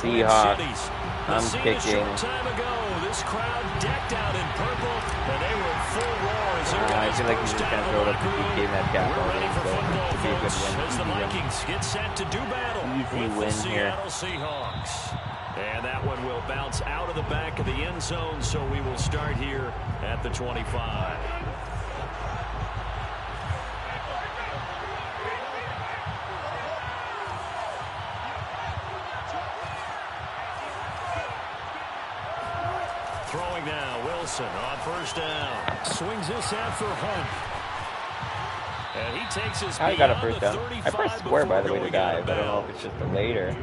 Seahawks. I'm kicking. This crowd decked out in purple, and they were full roar as I feel like he's just going to throw it up to DK Metcalf. We're ready for football, Be a good folks, win. as the Vikings get set to do battle with the Seattle here. Seahawks. And that one will bounce out of the back of the end zone, so we will start here at the 25. Throwing now, Wilson on first down. Swings this out for Hunt. And he takes his I got a first down. I pressed square, by the way, to dive. I don't know if it's just a later.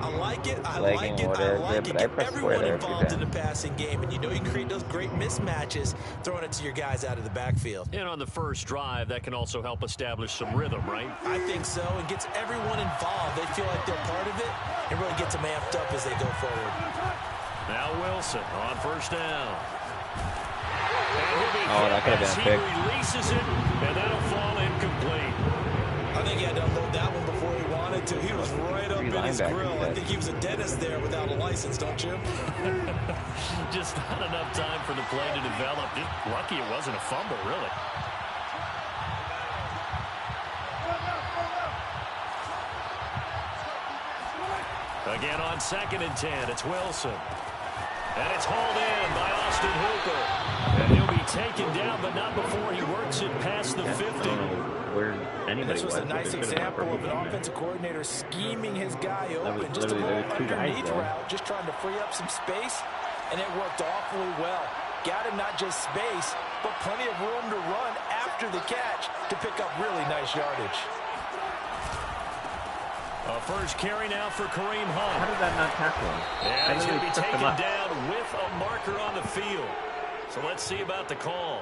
I like it. I Legging like it. what I is like it, it. but I Get pressed square everyone there involved in the passing game, and you know you create those great mismatches, throwing it to your guys out of the backfield. And on the first drive, that can also help establish some rhythm, right? I think so. It gets everyone involved. They feel like they're part of it, and really gets them amped up as they go forward. Now Wilson on first down. Oh, that could have been a pick. He releases it, and that'll fall incomplete. I think he had to unload that one before he wanted to. He was right up in his grill. I think he was a dentist there without a license, don't you? Just not enough time for the play to develop. Just lucky it wasn't a fumble, really. Again on 2nd and 10, it's Wilson. And it's hauled in by Austin Hooper. And he'll be taken down, but not before he works it past the 50. This was a nice example of an offensive coordinator scheming his guy open. Just a little underneath route, just trying to free up some space, and it worked awfully well. Got him not just space, but plenty of room to run after the catch to pick up really nice yardage. A first carry now for Kareem Hunt. How did that not tackle him? And he's going to be taken down with a marker on the field. So let's see about the call.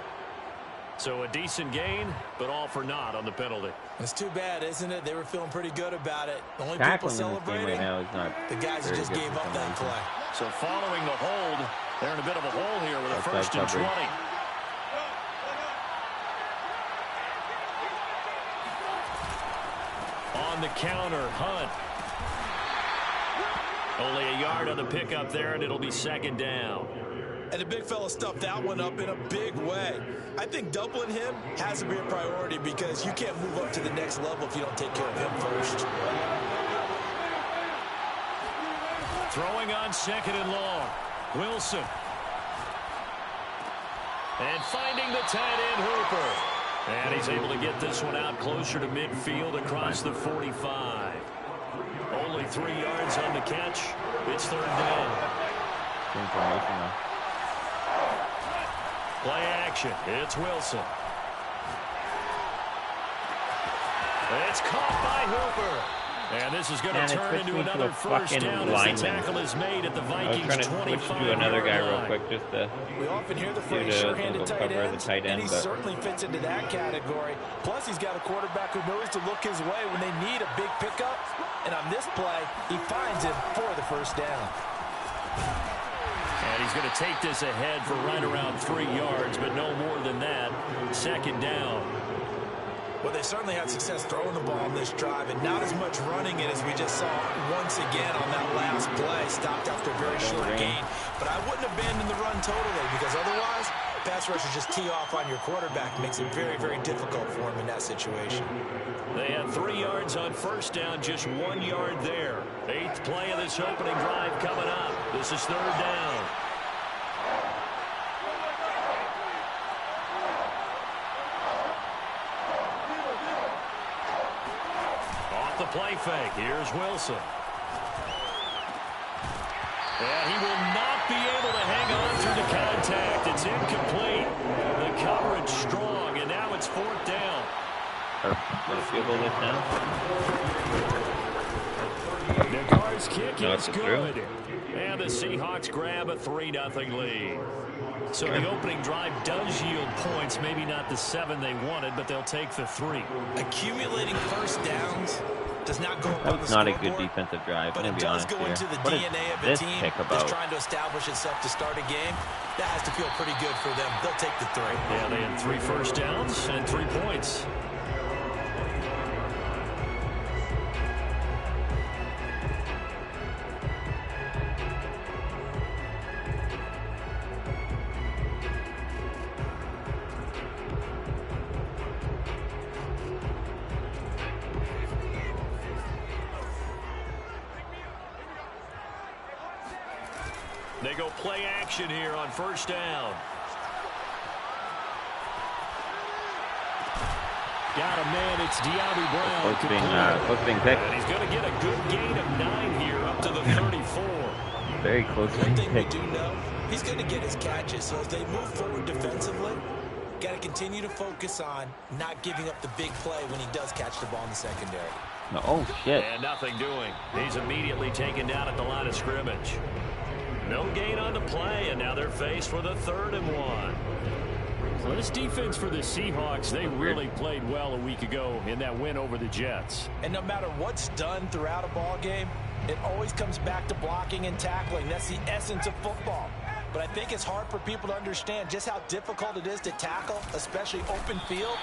So a decent gain, but all for naught on the penalty. It's too bad, isn't it? They were feeling pretty good about it. The only Tackling people celebrating right now is not the guys who just gave up that play. So following the hold, they're in a bit of a hole here with a first and 20. On the counter, Hunt. Only a yard on the pickup there, and it'll be 2nd down. And the big fella stuffed that one up in a big way. I think doubling him has to be a priority because you can't move up to the next level if you don't take care of him first. Throwing on 2nd and long. Wilson. And finding the tight end, Hooper. And he's able to get this one out closer to midfield across the 45. Only 3 yards on the catch. It's 3rd down. Play action. It's Wilson. It's caught by Hooper. And this is going to turn into another first down as the tackle is made at the Vikings 25. Switch to another guy real quick just to we often hear the phrase sure-handed tight ends, and he certainly fits into that category. Plus, he's got a quarterback who knows to look his way when they need a big pickup. And on this play, he finds him for the first down. And he's going to take this ahead for right around 3 yards, but no more than that. 2nd down. Well, they certainly had success throwing the ball on this drive, and not as much running it as we just saw once again on that last play. Stopped after a very short gain. But I wouldn't abandon the run totally, because otherwise, pass rushers just tee off on your quarterback. It makes it very, very difficult for him in that situation. They had 3 yards on first down, just 1 yard there. 8th play of this opening drive coming up. This is 3rd down. Off the play fake, here's Wilson. And he will not be able to hang on through the contact. It's incomplete. The coverage strong, and now it's 4th down. Nagar's kick is good. And the Seahawks grab a 3-0 lead. So the opening drive does yield points. Maybe not the 7 they wanted, but they'll take the 3. Accumulating first downs does not go up on the That's not a scoreboard, good defensive drive. but it does go into the DNA of a team that's trying to establish itself to start a game. That has to feel pretty good for them. They'll take the 3. Yeah, they had 3 first downs and 3 points. They go play action here on first down. Got a man. It's DeAndre Brown. Close being picked. And he's going to get a good gain of 9 here up to the 34. Very close One being thing we picked. do know, he's going to get his catches. So as they move forward defensively, got to continue to focus on not giving up the big play when he does catch the ball in the secondary. No, oh, shit. And nothing doing. He's immediately taken down at the line of scrimmage. No gain on the play, and now they're faced with a 3rd and 1. Well, this defense for the Seahawks, they really played well a week ago in that win over the Jets. And no matter what's done throughout a ball game, it always comes back to blocking and tackling. That's the essence of football. But I think it's hard for people to understand just how difficult it is to tackle, especially open field.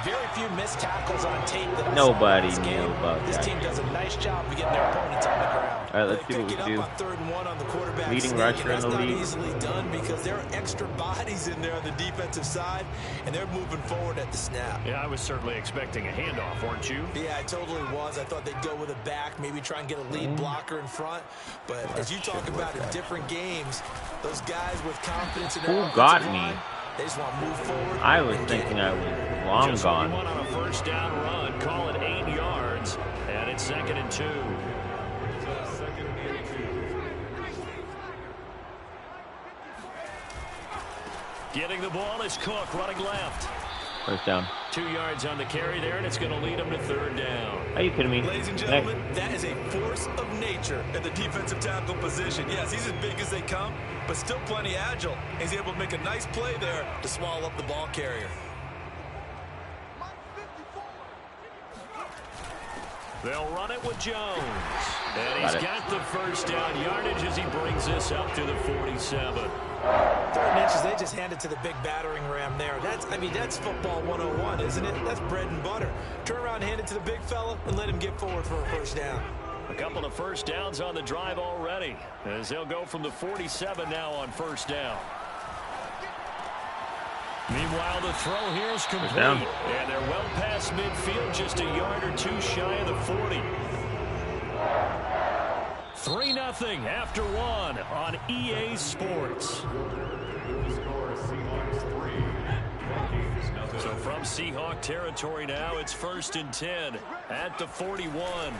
Very few missed tackles on tape that Nobody this game. knew about This that. team does a nice job of getting their opponents on the ground. All right, let's see what we Pick it do. up on 3rd and 1 on the quarterback Leading sneak, rusher and in the that's league. not easily done because there are extra bodies in there on the defensive side, and they're moving forward at the snap. Yeah, I was certainly expecting a handoff, weren't you? Yeah, I totally was. I thought they'd go with a back, maybe try and get a lead blocker in front. But as you talk about in different games, those guys with confidence in their Who got offensive me? line, they just want to move forward. I was and get thinking it. I was long Just what you gone. want on a first down run. Call it 8 yards, and it's 2nd and 2. Getting the ball is Cook, running left. First down. 2 yards on the carry there, and it's going to lead him to 3rd down. Are you kidding me? Ladies and gentlemen, that is a force of nature at the defensive tackle position. Yes, he's as big as they come, but still plenty agile. He's able to make a nice play there to swallow up the ball carrier. They'll run it with Jones. And he's got the first down yardage as he brings this up to the 47. 3rd inches, they just hand it to the big battering ram there. That's football 101, isn't it? That's bread and butter. Turn around, hand it to the big fella, and let him get forward for a first down. A couple of first downs on the drive already, as they'll go from the 47 now on first down. Meanwhile, the throw here is complete, and they're well past midfield, just a yard or 2 shy of the 40. 3-0 after 1 on EA Sports. So from Seahawk territory now, it's 1st and 10 at the 41.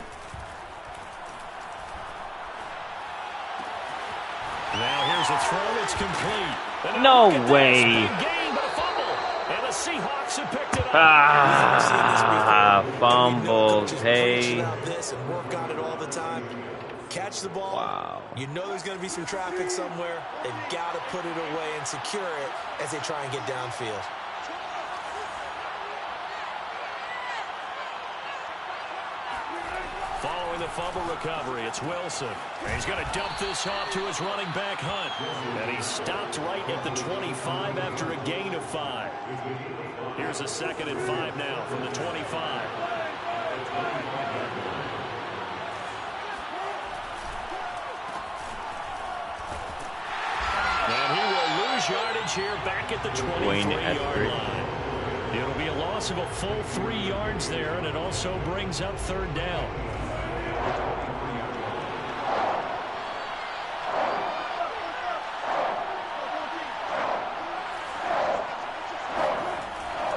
Now here's a throw. It's complete. No way. Gain, but a fumble. And the Seahawks have picked it up. Fumbles. Hey. And work on it all the time. Catch the ball. Wow. You know there's going to be some traffic somewhere. They've got to put it away and secure it as they try and get downfield. Following the fumble recovery, it's Wilson. And he's going to dump this off to his running back, Hunt. And he stopped right at the 25 after a gain of 5. Here's a 2nd and 5 now from the 25. And he will lose yardage here back at the 23-yard line. It'll be a loss of a full 3 yards there, and it also brings up 3rd down.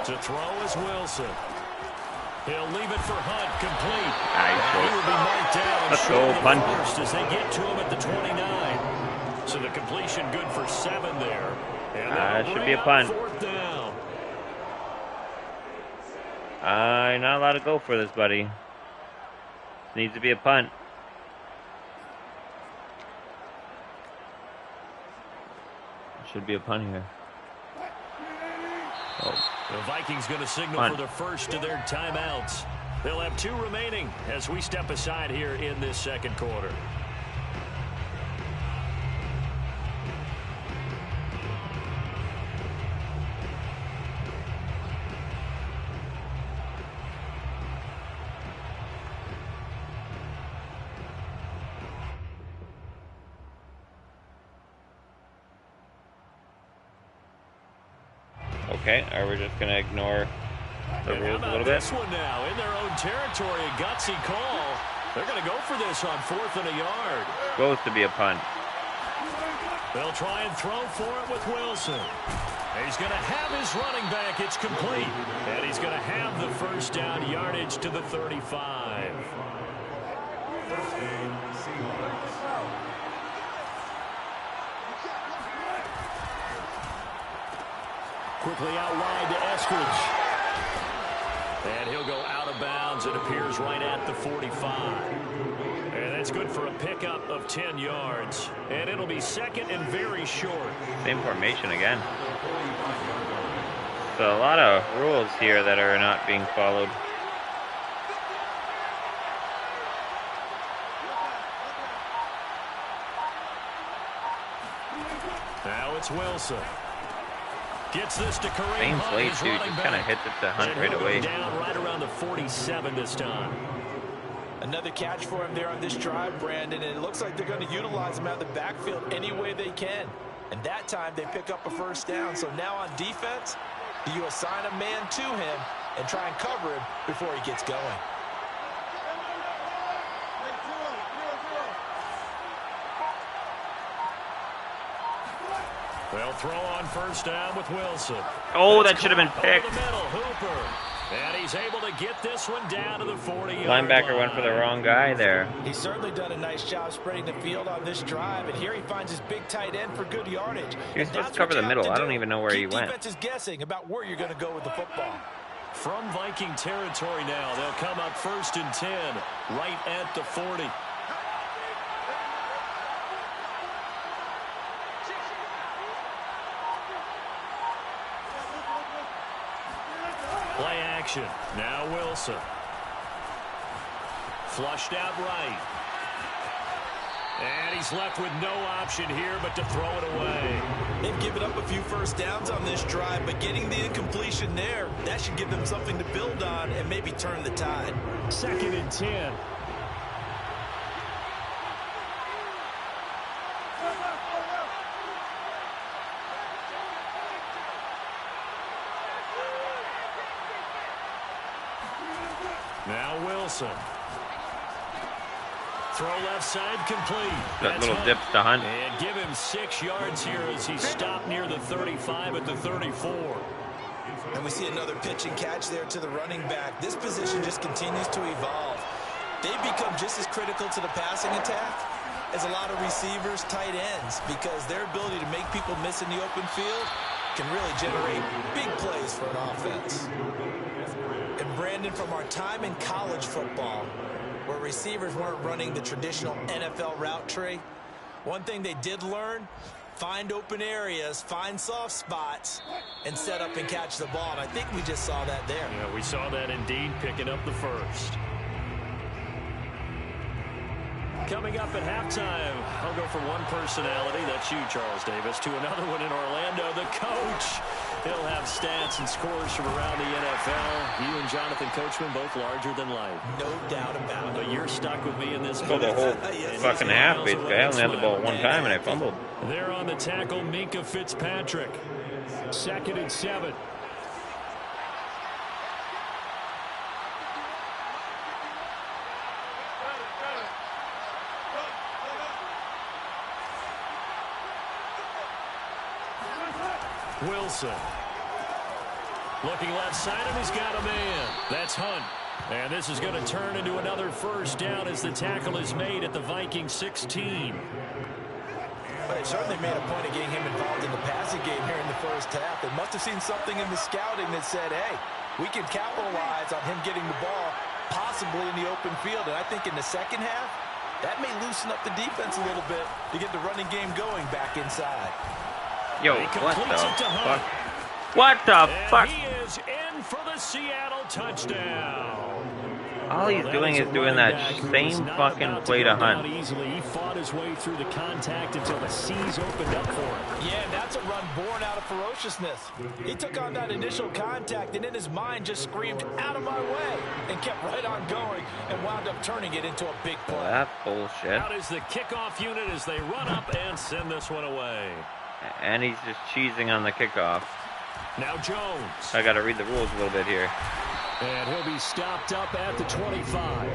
To throw is Wilson. He'll leave it for Hunt, complete. He will be marked down. Let's go, punt. First as they get to him at the 29. So the completion good for 7 there. And should be a punt. 4th down. I'm not allowed to go for this, buddy. Needs to be a punt. Should be a punt here. Oh. The Vikings going to signal for the first of their timeouts. They'll have 2 remaining as we step aside here in this 2nd quarter. Okay, are we just going to ignore the rules a little bit? This one now in their own territory, a gutsy call. They're going to go for this on 4th and a yard. Supposed to be a punt. They'll try and throw for it with Wilson. He's going to have his running back. It's complete. And he's going to have the first down yardage to the 35. Quickly out wide to Eskridge. And he'll go out of bounds. It appears right at the 45. And that's good for a pickup of 10 yards. And it'll be second and very short. Same formation again. So a lot of rules here that are not being followed. Now it's Wilson. Gets this to Kareem. Same play too, just kind of hits it to Hunt right away. Down right around the 47 this time. Another catch for him there on this drive, Brandon, and it looks like they're going to utilize him out of the backfield any way they can. And that time they pick up a first down. So now on defense, you assign a man to him and try and cover him before he gets going. They'll throw on first down with Wilson. Oh, that should have been picked. Over the middle, Hooper. And he's able to get this one down to the 40-yard Linebacker line. went for the wrong guy there. He's certainly done a nice job spreading the field on this drive, and here he finds his big tight end for good yardage. He was supposed to cover the middle. I don't even know where he went. Defense is guessing about where you're going to go with the football. From Viking territory now, they'll come up 1st and 10, right at the 40. Play action. Now Wilson. Flushed out right. And he's left with no option here but to throw it away. They've given up a few first downs on this drive, but getting the incompletion there, that should give them something to build on and maybe turn the tide. 2nd and 10. Now Wilson. Throw left side complete. That little dip to Hunt. And give him 6 yards here as he stopped near the 35 at the 34. And we see another pitch and catch there to the running back. This position just continues to evolve. They've become just as critical to the passing attack as a lot of receivers, tight ends, because their ability to make people miss in the open field can really generate big plays for an offense. And Brandon, from our time in college football, where receivers weren't running the traditional NFL route tree, one thing they did learn, find open areas, find soft spots, and set up and catch the ball. And I think we just saw that there. Yeah, we saw that indeed, picking up the first. Coming up at halftime, I'll go from one personality, that's you, Charles Davis, to another one in Orlando, the coach. He'll have stats and scores from around the NFL. You and Jonathan Coachman, both larger than life. No doubt about it. But you're stuck with me in this. For the whole fucking half, basically. I only had the ball one time and I fumbled. They're on the tackle, Minka Fitzpatrick. 2nd and 7. Wilson. Looking left side, and he's got a man. That's Hunt. And this is going to turn into another first down as the tackle is made at the Vikings 16. But they certainly made a point of getting him involved in the passing game here in the first half. They must have seen something in the scouting that said, hey, we can capitalize on him getting the ball possibly in the open field. And I think in the second half, that may loosen up the defense a little bit to get the running game going back inside. Yo, what the fuck? What the fuck? He is in for the Seattle touchdown. All he's doing is doing that same fucking play to Hunt. Easily. He fought his way through the contact until the C's opened up for him. Yeah, that's a run born out of ferociousness. He took on that initial contact and in his mind just screamed, out of my way, and kept right on going and wound up turning it into a big play. Well, that's bullshit. Out is the kickoff unit as they run up and send this one away. And he's just cheesing on the kickoff. Now Jones. I got to read the rules a little bit here. And he'll be stopped up at the 25.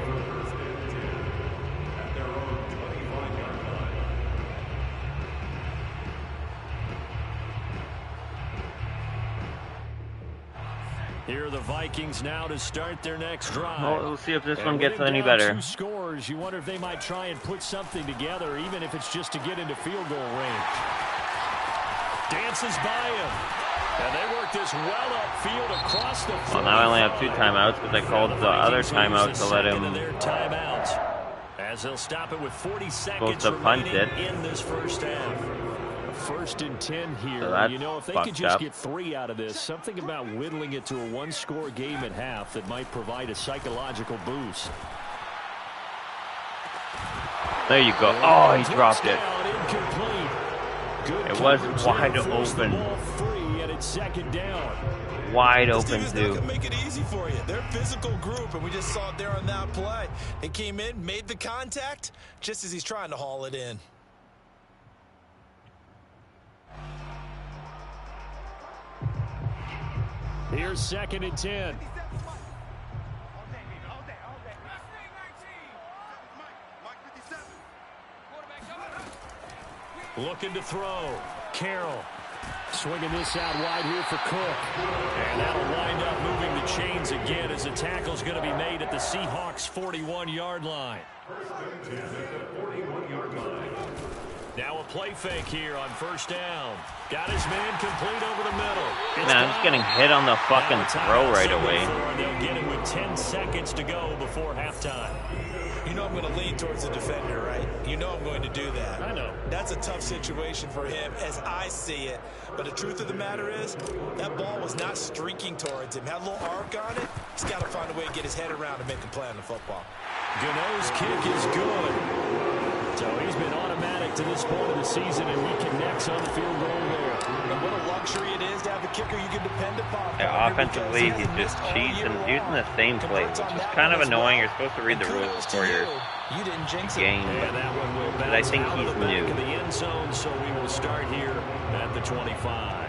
Here are the Vikings now to start their next drive. Well, we'll see if this one gets any better. 2 scores, you wonder if they might try and put something together, even if it's just to get into field goal range. Dances by him. And they work this well upfield across the field. Well, now I only have 2 timeouts because I called the other timeout to let him as they'll stop it with 40 seconds remaining in this first half. 1st and 10 here. So you know, if they could just get 3 out of this, something about whittling it to a 1-score game at half that might provide a psychological boost. There you go. Oh, he dropped it. It was wide open. Free and it's 2nd down. Wide open, too. Make it easy for you. They're a physical group, and we just saw it there on that play. They came in, made the contact, just as he's trying to haul it in. Here's 2nd and 10. Looking to throw. Carroll swinging this out wide here for Cook. And that'll wind up moving the chains again as the tackle's going to be made at the Seahawks 41-yard line. Now a play fake here on 1st down. Got his man complete over the middle. Man, I'm just getting hit on the fucking throw right away. They'll get it with 10 seconds to go before halftime. You know I'm going to lean towards the defender, right? You know I'm going to do that. I know. That's a tough situation for him as I see it. But the truth of the matter is, that ball was not streaking towards him. Had a little arc on it. He's got to find a way to get his head around and make a play on the football. Gano's kick is good. So he's been automatic to this point of the season, and he connects on the field goal there. And what a luxury it is to have a kicker you can depend upon. Yeah, offensively, he just cheats and using the same play, which is kind of annoying. You're supposed to read the rules before your game, but I think he's new. The end zone, so we will start here at the 25.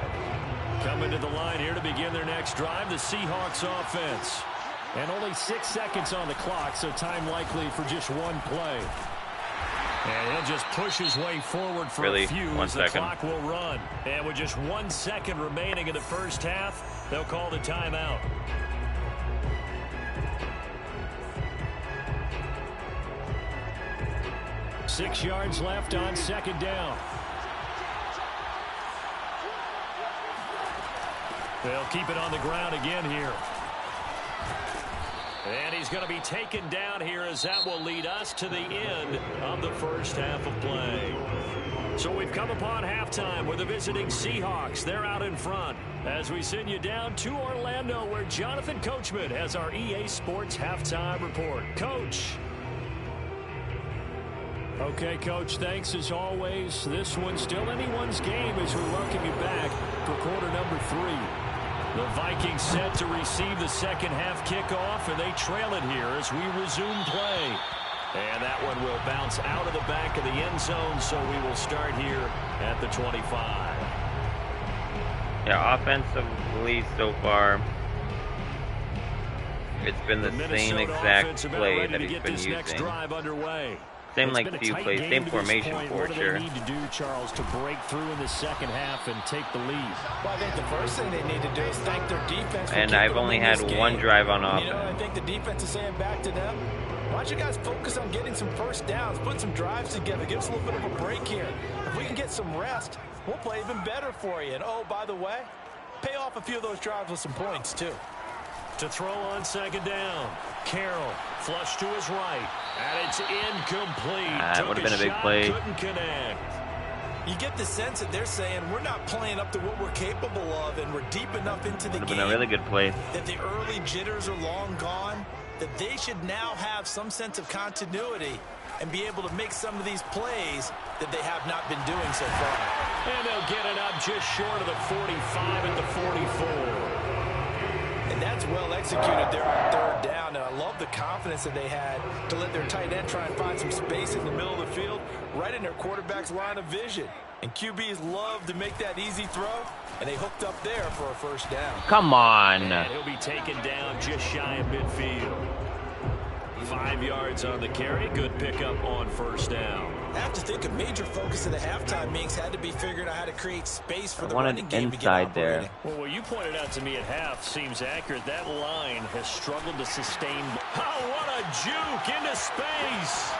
Coming to the line here to begin their next drive, the Seahawks offense. And only 6 seconds on the clock, so time likely for just one play. And he'll just push his way forward for a few as the clock will run. And with just 1 second remaining in the first half, they'll call the timeout. Six yards left on 2nd down. They'll keep it on the ground again here. And he's going to be taken down here as that will lead us to the end of the first half of play. So we've come upon halftime with the visiting Seahawks. They're out in front as we send you down to Orlando where Jonathan Coachman has our EA Sports halftime report. Coach. Okay, Coach, thanks as always. This one's still anyone's game as we're welcoming you back for quarter number 3. The Vikings set to receive the second half kickoff, and they trail it here as we resume play. And that one will bounce out of the back of the end zone, so we will start here at the 25. Yeah, offensively so far, it's been the same exact play that he's been using. Same like few plays, same formation for sure. What do they need to do, Charles, to break through in the second half and take the lead? Well, I think the first thing they need to do is thank their defense. And I've only had one drive on offense. You know, I think the defense is saying back to them, why don't you guys focus on getting some first downs, put some drives together, give us a little bit of a break here. If we can get some rest, we'll play even better for you. And oh, by the way, pay off a few of those drives with some points too. To throw on second down, Carroll flush to his right, and it's incomplete. That would have been a big play. Couldn't connect. You get the sense that they're saying we're not playing up to what we're capable of, and we're deep enough into the game. Would have been a really good play. That the early jitters are long gone. That they should now have some sense of continuity and be able to make some of these plays that they have not been doing so far. And they'll get it up just short of the 45 at the 44. And that's well executed there on third down. And I love the confidence that they had to let their tight end try and find some space in the middle of the field, right in their quarterback's line of vision. And QBs love to make that easy throw, and they hooked up there for a first down. Come on. And he'll be taken down just shy of midfield. 5 yards on the carry. Good pickup on first down. I have to think a major focus of the halftime meetings had to be figuring out how to create space for the running running game inside to get operating. Well, what you pointed out to me at half seems accurate. That line has struggled to sustain. Oh, what a juke into space.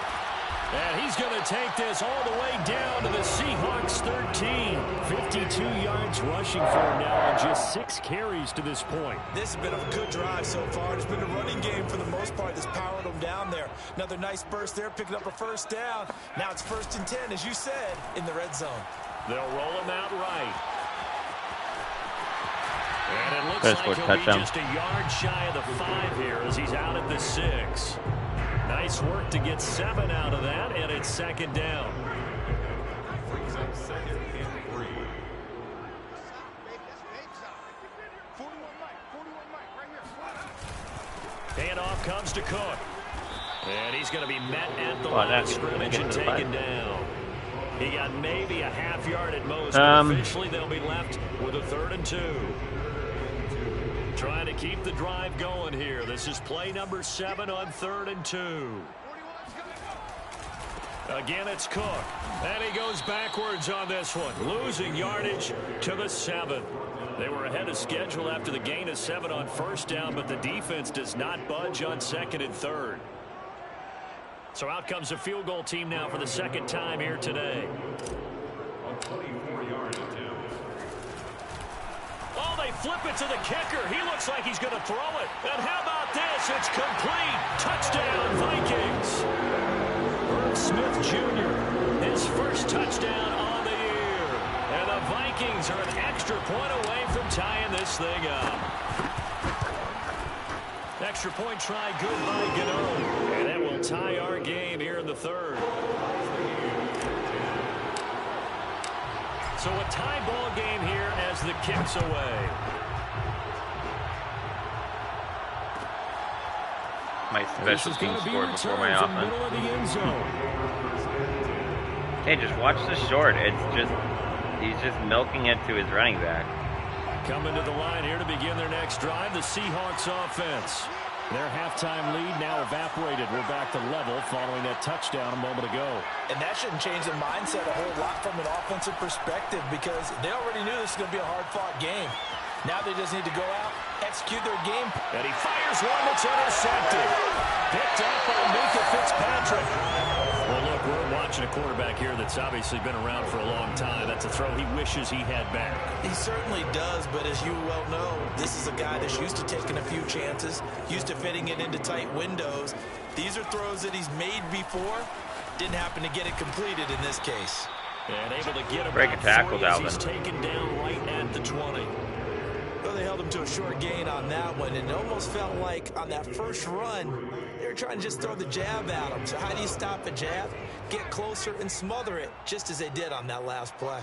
And he's going to take this all the way down to the Seahawks 13. 52 yards rushing for him now on just 6 carries to this point. This has been a good drive so far. It's been a running game for the most part that's powered them down there. Another nice burst there, picking up a first down. Now it's 1st and 10, as you said, in the red zone. They'll roll him out right. And it looks like he'll touchdown. be just a yard shy of the 5 here as he's out at the 6. Nice work to get 7 out of that, and it's 2nd down. Handoff comes to Cook. And he's going to be met at the line of scrimmage and taken down. He got maybe a half yard at most, but officially they'll be left with a 3rd and 2. Trying to keep the drive going here. This is play number 7 on 3rd and 2. Again, it's Cook. And he goes backwards on this one, losing yardage to the 7. They were ahead of schedule after the gain of 7 on 1st down, but the defense does not budge on 2nd and 3rd. So out comes a field goal team now for the 2nd time here today. Oh, they flip it to the kicker. He looks like he's going to throw it. And how about this? It's complete. Touchdown, Vikings. Herb Smith Jr., his first touchdown on the year. And the Vikings are an extra point away from tying this thing up. Extra point try good by Gano. And that will tie our game here in the 3rd. So a tie ball game here as the kick's away. My special team scored before my offense. Hey, just watch the short. It's just, he's just milking it to his running back. Coming to the line here to begin their next drive, the Seahawks offense. Their halftime lead now evaporated. We're back to level following that touchdown a moment ago. And that shouldn't change the mindset a whole lot from an offensive perspective because they already knew this was going to be a hard-fought game. Now they just need to go out, execute their game. And he fires one that's intercepted. Picked up by Minka Fitzpatrick. Well, look, we're watching a quarterback here that's obviously been around for a long time. That's a throw he wishes he had back. He certainly does, but as you well know, this is a guy that's used to taking a few chances, used to fitting it into tight windows. These are throws that he's made before. Didn't happen to get it completed in this case. And able to get him break a tackle, Dalvin. He's taken down right at the 20. Well, they held him to a short gain on that one, and it almost felt like on that first run, they were trying to just throw the jab at him. So how do you stop a jab? Get closer and smother it, just as they did on that last play.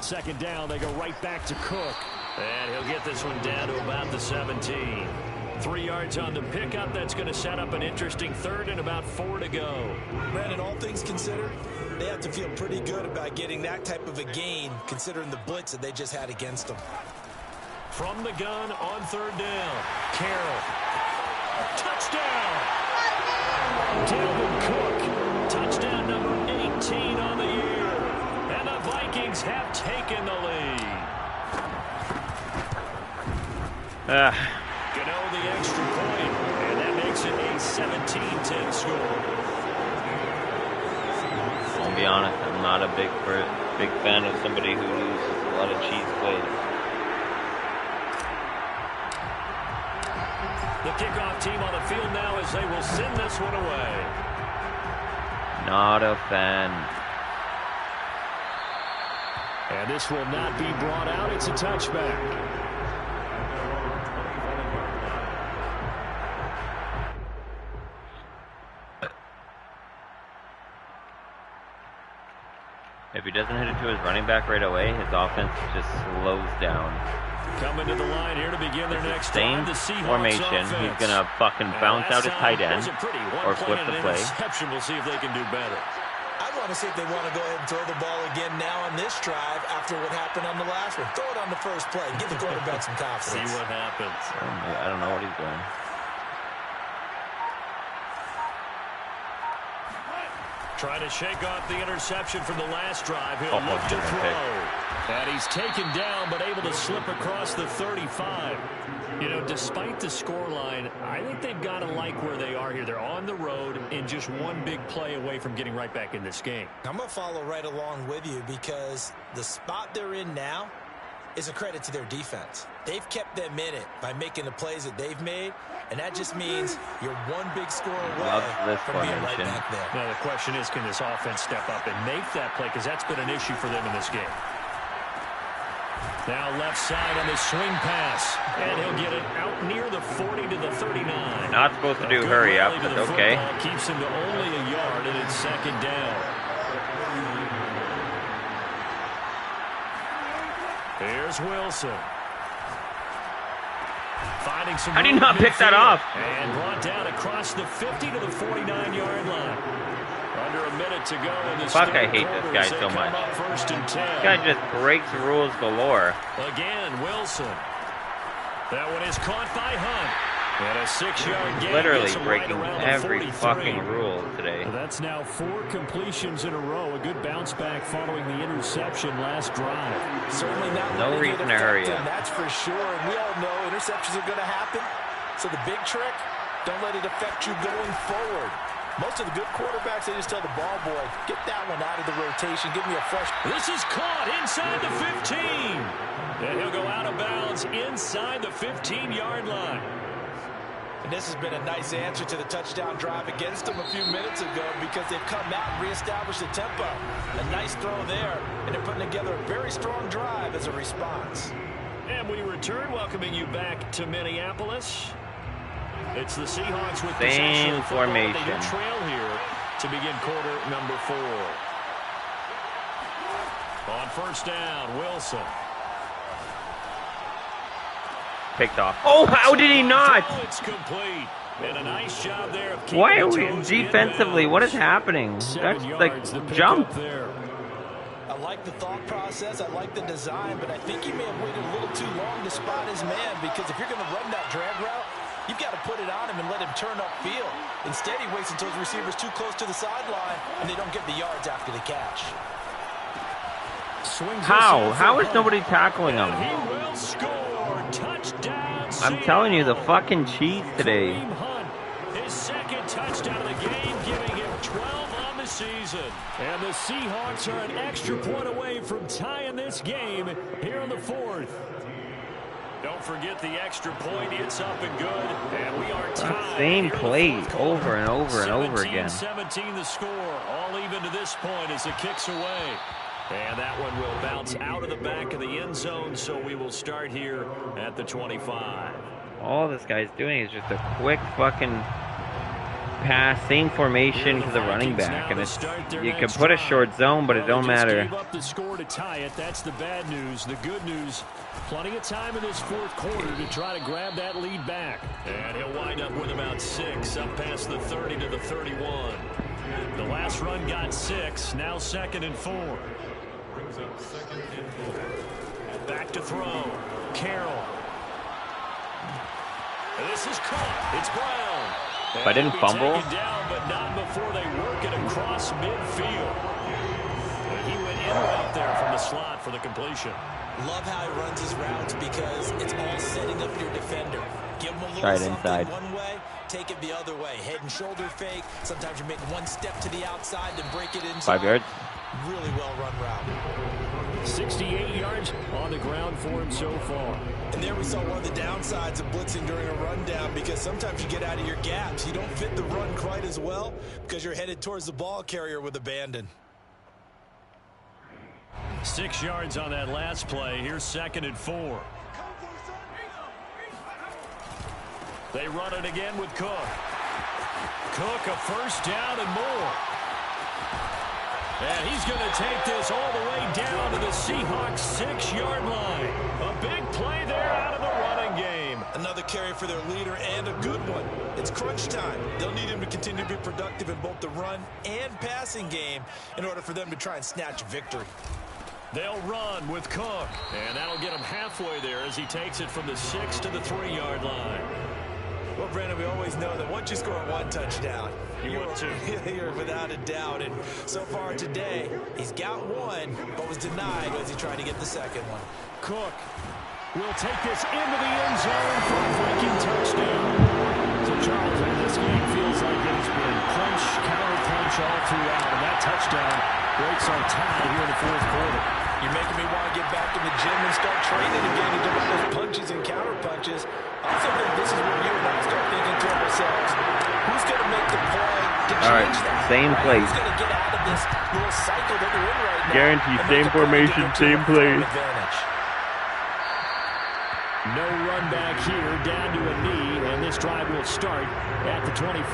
Second down, they go right back to Cook. And he'll get this one down to about the 17. 3 yards on the pickup. That's going to set up an interesting 3rd and about 4 to go. Brandon, all things considered, they have to feel pretty good about getting that type of a gain, considering the blitz that they just had against them. From the gun on 3rd down. Carroll. Touchdown! Dalvin Cook. Touchdown number 18 on the year. And the Vikings have taken the lead. Gano the extra point, and that makes it a 17-10 score. I'll be honest, I'm not a big fan of somebody who uses a lot of cheese plays. The kickoff team on the field now as they will send this one away. Not a fan. And this will not be brought out. It's a touchback. If he doesn't hit it to his running back right away, his offense just slows down. Coming to the line here to begin their next same formation. He's going to fucking bounce out his tight end or flip the play. We'll see if they can do better. I'd want to see if they want to go ahead and throw the ball again now on this drive after what happened on the last one. Throw it on the first play. Give the quarterback some confidence. See what happens. I don't know what he's doing. Trying to shake off the interception from the last drive. He'll look to throw. And he's taken down, but able to slip across the 35. You know, despite the scoreline, I think they've got to like where they are here. They're on the road and just one big play away from getting right back in this game. I'm going to follow right along with you because the spot they're in now is a credit to their defense. They've kept them in it by making the plays that they've made, and that just means you're one big score away from being right back there. Now, the question is, can this offense step up and make that play? Because that's been an issue for them in this game. Now left side on the swing pass, and he'll get it out near the 40 to the 39. Not supposed to do hurry up, but okay. Keeps him to only a yard, and it's second down. Here's Wilson. Finding some. How do you not pick that off? And brought down across the 50 to the 49-yard line. Under a minute to go in this Fuck, I hate this guy so much. This guy just breaks rules galore. Again, Wilson. That one is caught by Hunt. And a 6-yard gain. Literally breaking every fucking rule today. That's now 4 completions in a row. A good bounce back following the interception last drive. Certainly not no reason to hurry up. That's for sure. And we all know interceptions are going to happen. So the big trick, don't let it affect you going forward. Most of the good quarterbacks, they just tell the ball boy, get that one out of the rotation. Give me a fresh. This is caught inside the 15. And he'll go out of bounds inside the 15-yard line. And this has been a nice answer to the touchdown drive against them a few minutes ago because they've come out and reestablished the tempo. A nice throw there, and they're putting together a very strong drive as a response. And we return, welcoming you back to Minneapolis. It's the Seahawks with same formation. They do trail here to begin quarter number 4. On first down, Wilson. Picked off. Oh, how did he not? It's complete. And a nice job there. Why are we defensively? What is happening? That's like jump. I like the thought process. I like the design, but I think he may have waited a little too long to spot his man because if you're going to run that drag route, you've got to put it on him and let him turn upfield. Instead, he waits until his receiver's too close to the sideline and they don't get the yards after the catch. How? How is nobody tackling him? He will score. Touchdown. I'm telling you, the fucking cheese today. His second touchdown of the game, giving him 12 on the season. And the Seahawks are an extra point away from tying this game here in the 4th. Don't forget the extra point. It's up and good. And we are tied. Same play over and over and over again. 17 the score. All even to this point as it kicks away. And that one will bounce out of the back of the end zone, so we will start here at the 25. All this guy's doing is just a quick fucking pass, same formation to the running back, and it's, you can put a short zone, but it don't matter. Gave up the score to tie it. That's the bad news. The good news, plenty of time in this 4th quarter to try to grab that lead back. And he'll wind up with about 6, up past the 30 to the 31. The last run got 6, now 2nd and 4. Back to throw. Carroll. This is caught. It's Brown. If I didn't fumble. Down, but not before they work it across midfield. He went in and out there from the slot for the completion. Love how he runs his routes because it's all setting up your defender. Give him a little something inside. One way, take it the other way. Head and shoulder fake. Sometimes you make one step to the outside, then break it inside. 5 yards. Really well run route. 68 yards on the ground for him so far. And there we saw one of the downsides of blitzing during a rundown because sometimes you get out of your gaps. You don't fit the run quite as well because you're headed towards the ball carrier with abandon. 6 yards on that last play. Here's 2nd and 4. They run it again with Cook. Cook, a first down and more. And he's going to take this all the way down to the Seahawks 6-yard line. A big play there out of the running game. Another carry for their leader, and a good one. It's crunch time. They'll need him to continue to be productive in both the run and passing game in order for them to try and snatch a victory. They'll run with Cook, and that'll get him halfway there as he takes it from the 6 to the 3-yard line. Well, Brandon, we always know that once you score one touchdown, you're without a doubt. And so far today, he's got one, but was denied as he tried to get the second one. Cook will take this into the end zone for a Viking touchdown. So, Charles, this game feels like it's been punch, counter punch all throughout. And that touchdown breaks our tie here in the fourth quarter. You're making me want to get back in the gym and start training again and do all those punches and counter punches. I also think this is where you and I start thinking to ourselves, who's going to make the play to change that? Same play. Who's going to get out of this little cycle that we're in right now? Guaranteed, same formation, same play. No run back here, down to a knee, and this drive will start at the 25.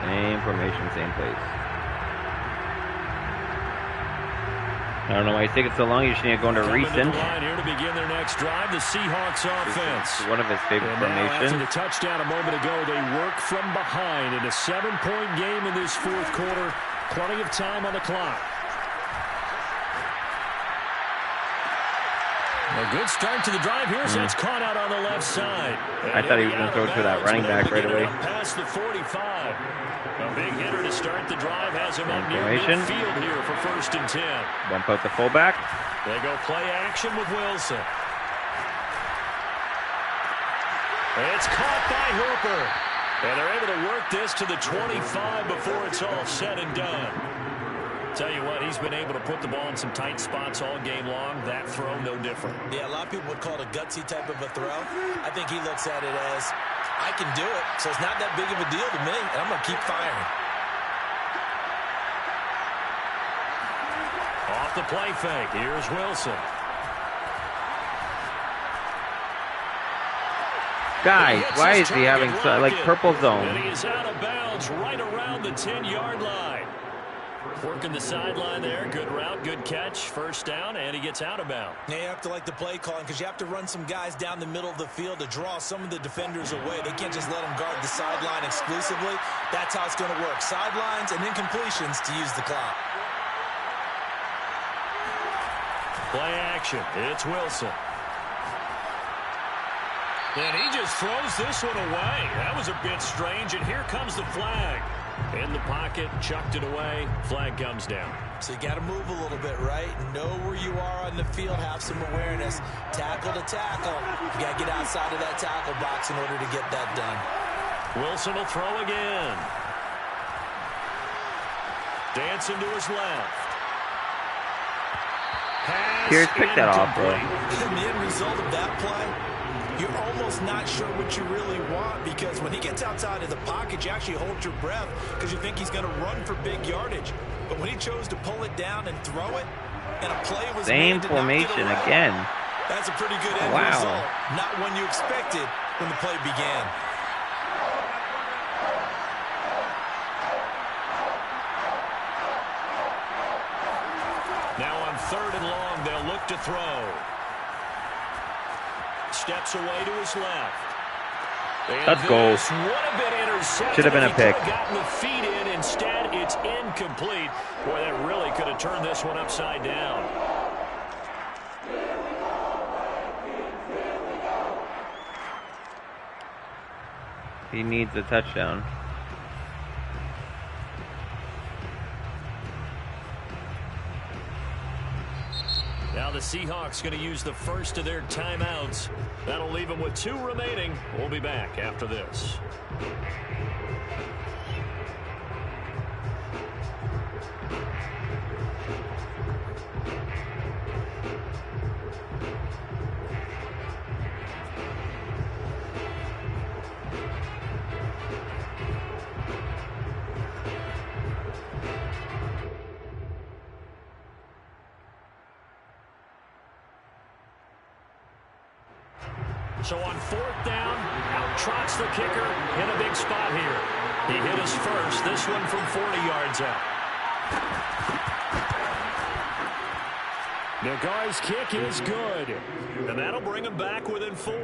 Same formation, same place. I don't know why he's taking so long. You should need to go into recent. Here to begin their next drive, the Seahawks offense. One of his favorite formations. After the touchdown a moment ago, they work from behind in a 7-point game in this fourth quarter. Plenty of time on the clock. A good start to the drive here. That's caught out on the left side. I thought he was going to throw it to that running back right away. Past the 45. A big hitter to start the drive has him up near midfield here for 1st and 10. Bump out the fullback. They go play action with Wilson. It's caught by Hooper. And they're able to work this to the 25 before it's all said and done. Tell you what, he's been able to put the ball in some tight spots all game long. That throw, no different. Yeah, a lot of people would call it a gutsy type of a throw. I think he looks at it as, I can do it, so it's not that big of a deal to me, and I'm going to keep firing. Off the play fake, here's Wilson. Guys, why is he having like purple zone? And he's out of bounds right around the 10-yard line. Working the sideline there. Good route, good catch. First down, and he gets out of bounds. Now you have to like the play calling because you have to run some guys down the middle of the field to draw some of the defenders away. They can't just let them guard the sideline exclusively. That's how it's going to work. Sidelines and then completions to use the clock. Play action. It's Wilson. And he just throws this one away. That was a bit strange, and here comes the flag. In the pocket, chucked it away. Flag comes down. So you got to move a little bit, right? Know where you are on the field, have some awareness. Tackle to tackle. You got to get outside of that tackle box in order to get that done. Wilson will throw again. Dancing to his left. Here's pick that off, bro. And the end result of that play, you're almost not sure what you really want because when he gets outside of the pocket, you actually hold your breath because you think he's going to run for big yardage. But when he chose to pull it down and throw it, and a play was same formation again. That's a pretty good end result. Not one you expected when the play began. Now on 3rd and long, they'll look to throw. Steps away to his left. Let's go. Should have been a pick. Gotten the feet in. Instead, it's incomplete. Boy, that really could have turned this one upside down. He needs a touchdown. Now the Seahawks going to use the first of their timeouts. That'll leave them with 2 remaining. We'll be back after this. So on 4th down, out trots the kicker in a big spot here. He hit his first, this one from 40 yards out. The guy's kick is good. And that'll bring him back within 4.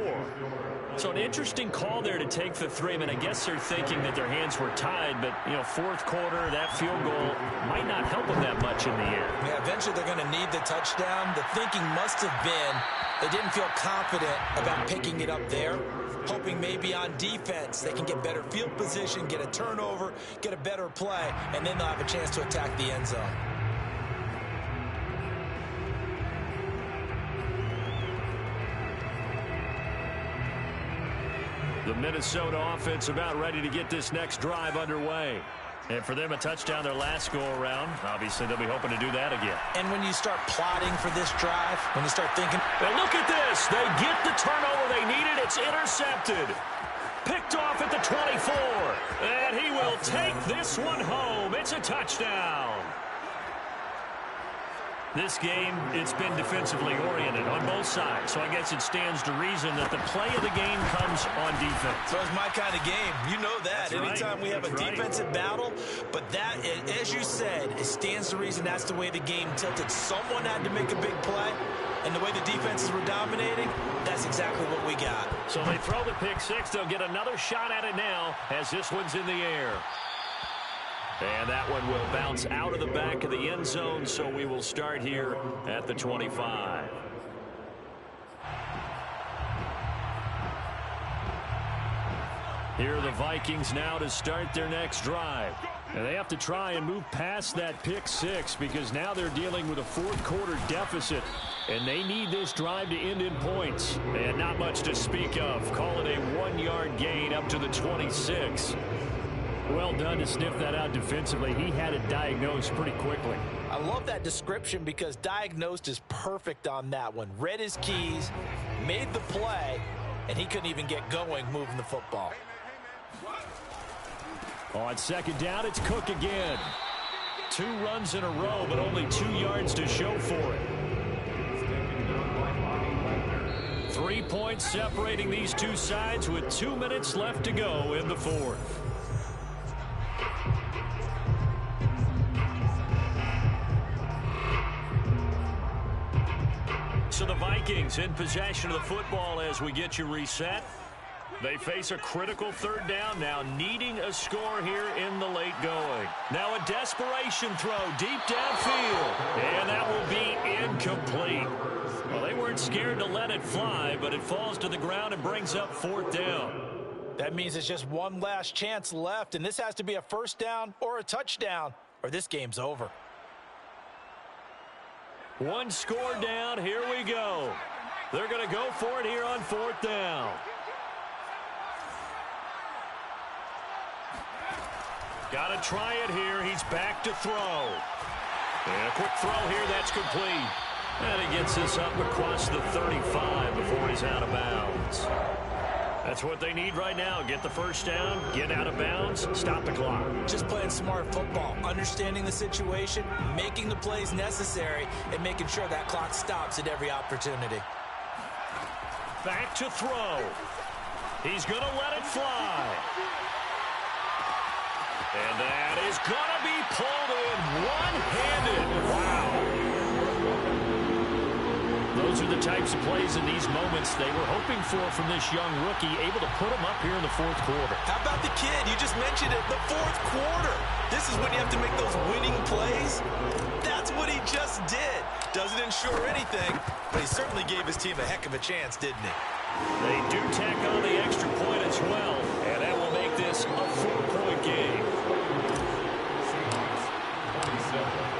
So an interesting call there to take the 3. I mean, I guess they're thinking that their hands were tied, but, you know, fourth quarter, that field goal might not help them that much in the end. Yeah, eventually they're going to need the touchdown. The thinking must have been they didn't feel confident about picking it up there, hoping maybe on defense they can get better field position, get a turnover, get a better play, and then they'll have a chance to attack the end zone. The Minnesota offense about ready to get this next drive underway. And for them, a touchdown their last go-around. Obviously, they'll be hoping to do that again. And when you start plotting for this drive, when you start thinking... And look at this. They get the turnover they needed. It's intercepted. Picked off at the 24. And he will take this one home. It's a touchdown. This game, it's been defensively oriented on both sides. So I guess it stands to reason that the play of the game comes on defense. So it's my kind of game. You know that. That's Anytime we have a defensive battle. But that, as you said, it stands to reason that's the way the game tilted. Someone had to make a big play. And the way the defenses were dominating, that's exactly what we got. So they throw the pick 6. They'll get another shot at it now as this one's in the air. And that one will bounce out of the back of the end zone, so we will start here at the 25. Here are the Vikings now to start their next drive. And they have to try and move past that pick 6 because now they're dealing with a fourth quarter deficit. And they need this drive to end in points. And not much to speak of. Call it a 1-yard gain up to the 26. Well done to sniff that out defensively. He had it diagnosed pretty quickly. I love that description because diagnosed is perfect on that one. Read his keys, made the play, and he couldn't even get going moving the football. On second down, it's Cook again. 2 runs in a row, but only 2 yards to show for it. 3 points separating these two sides with 2 minutes left to go in the fourth. So the Vikings in possession of the football as we get you reset. They face a critical third down now, needing a score here in the late going. Now a desperation throw deep downfield, and that will be incomplete. Well, they weren't scared to let it fly, but it falls to the ground and brings up fourth down. That means it's just one last chance left, and this has to be a first down or a touchdown, or this game's over. One score down, here we go. They're going to go for it here on fourth down. Got to try it here. He's back to throw. And a quick throw here, that's complete. And he gets this up across the 35 before he's out of bounds. That's what they need right now. Get the first down, get out of bounds, stop the clock. Just playing smart football, understanding the situation, making the plays necessary, and making sure that clock stops at every opportunity. Back to throw. He's going to let it fly. And that is going to be pulled in one-handed. Wow. Those are the types of plays in these moments they were hoping for from this young rookie, able to put him up here in the fourth quarter. How about the kid? You just mentioned it, the fourth quarter. This is when you have to make those winning plays. That's what he just did. Doesn't ensure anything, but he certainly gave his team a heck of a chance, didn't he? They do tack on the extra point as well, and that will make this a 4-point game.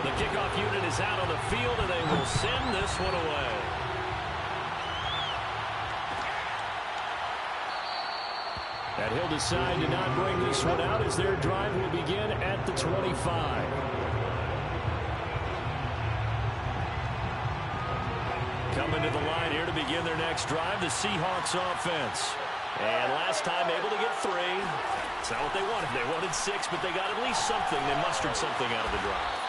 The kickoff unit is out on the field, and they will send this one away. And he'll decide to not bring this one out as their drive will begin at the 25. Coming to the line here to begin their next drive, the Seahawks offense. And last time able to get 3. It's not what they wanted. They wanted 6, but they got at least something. They mustered something out of the drive.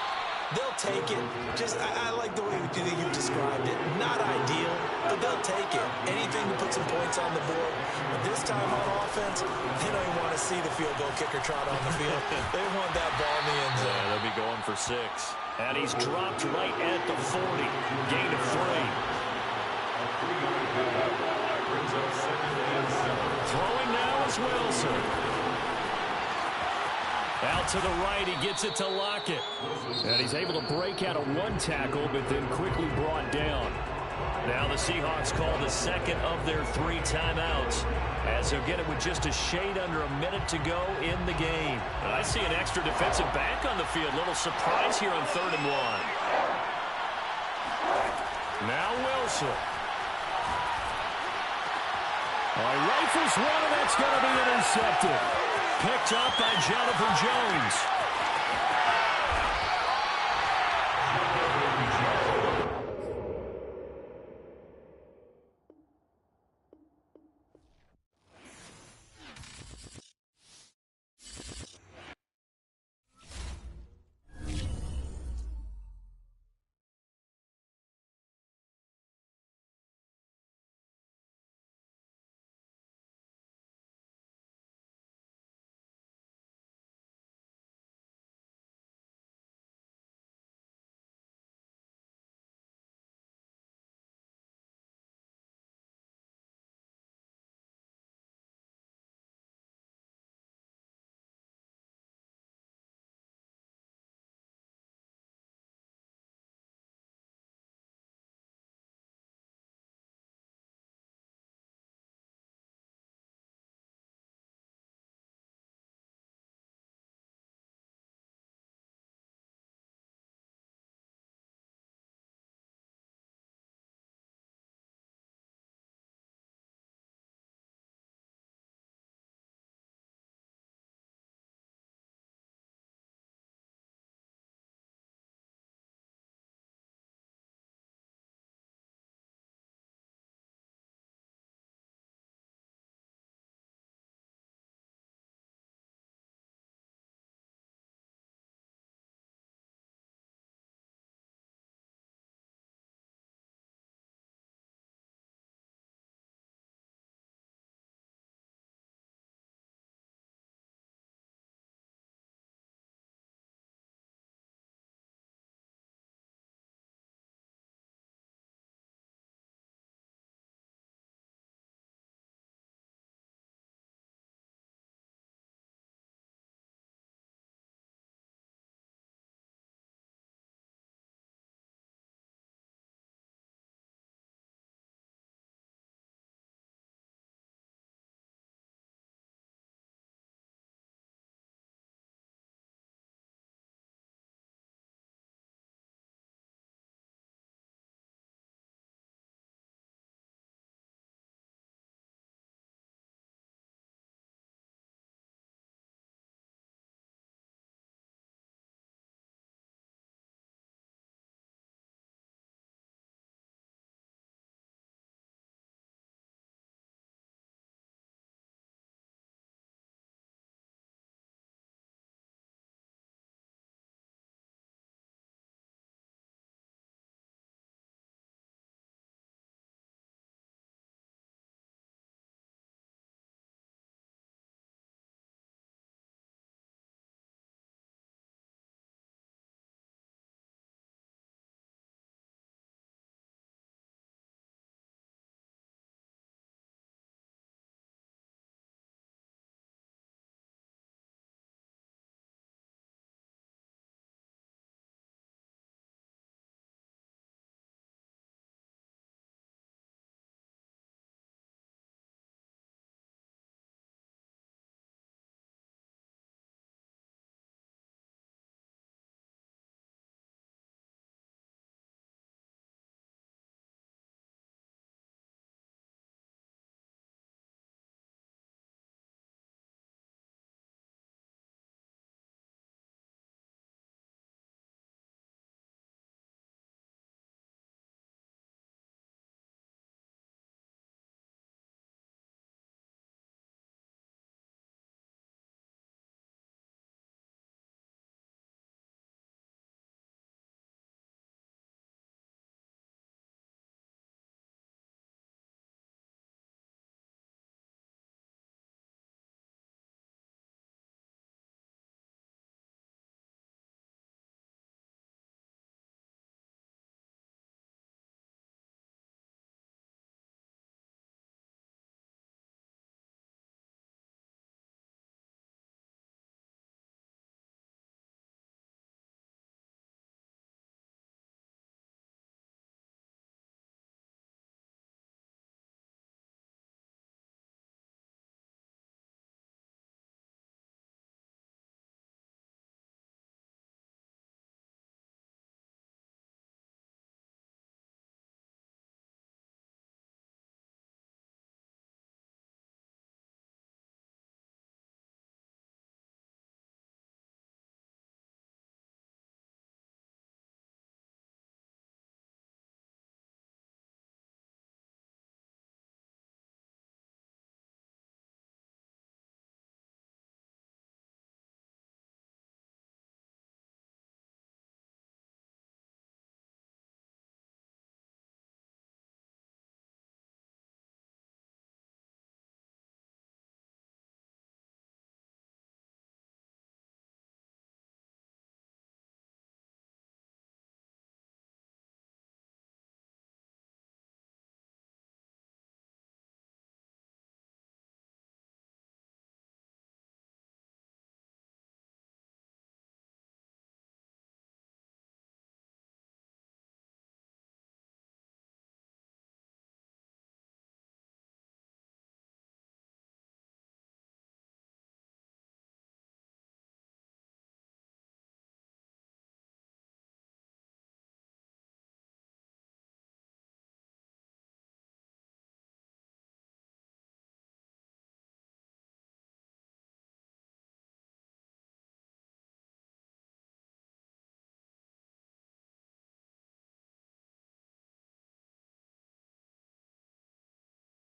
They'll take it. Just, I like the way you've described it. Not ideal, but they'll take it. Anything to put some points on the board. But this time on offense, they don't even want to see the field goal kicker trot on the field. They want that ball in the end zone. Yeah, they'll be going for 6. And he's dropped right at the 40. Gain of 3. Throwing now is Wilson. Out to the right, he gets it to Lockett. And he's able to break out of 1 tackle, but then quickly brought down. Now the Seahawks call the second of their 3 timeouts, as they'll get it with just a shade under a minute to go in the game. And I see an extra defensive back on the field. Little surprise here on 3rd and 1. Now Wilson. Rifles one, and that's going to be intercepted. Picked up by Jonathan Jones.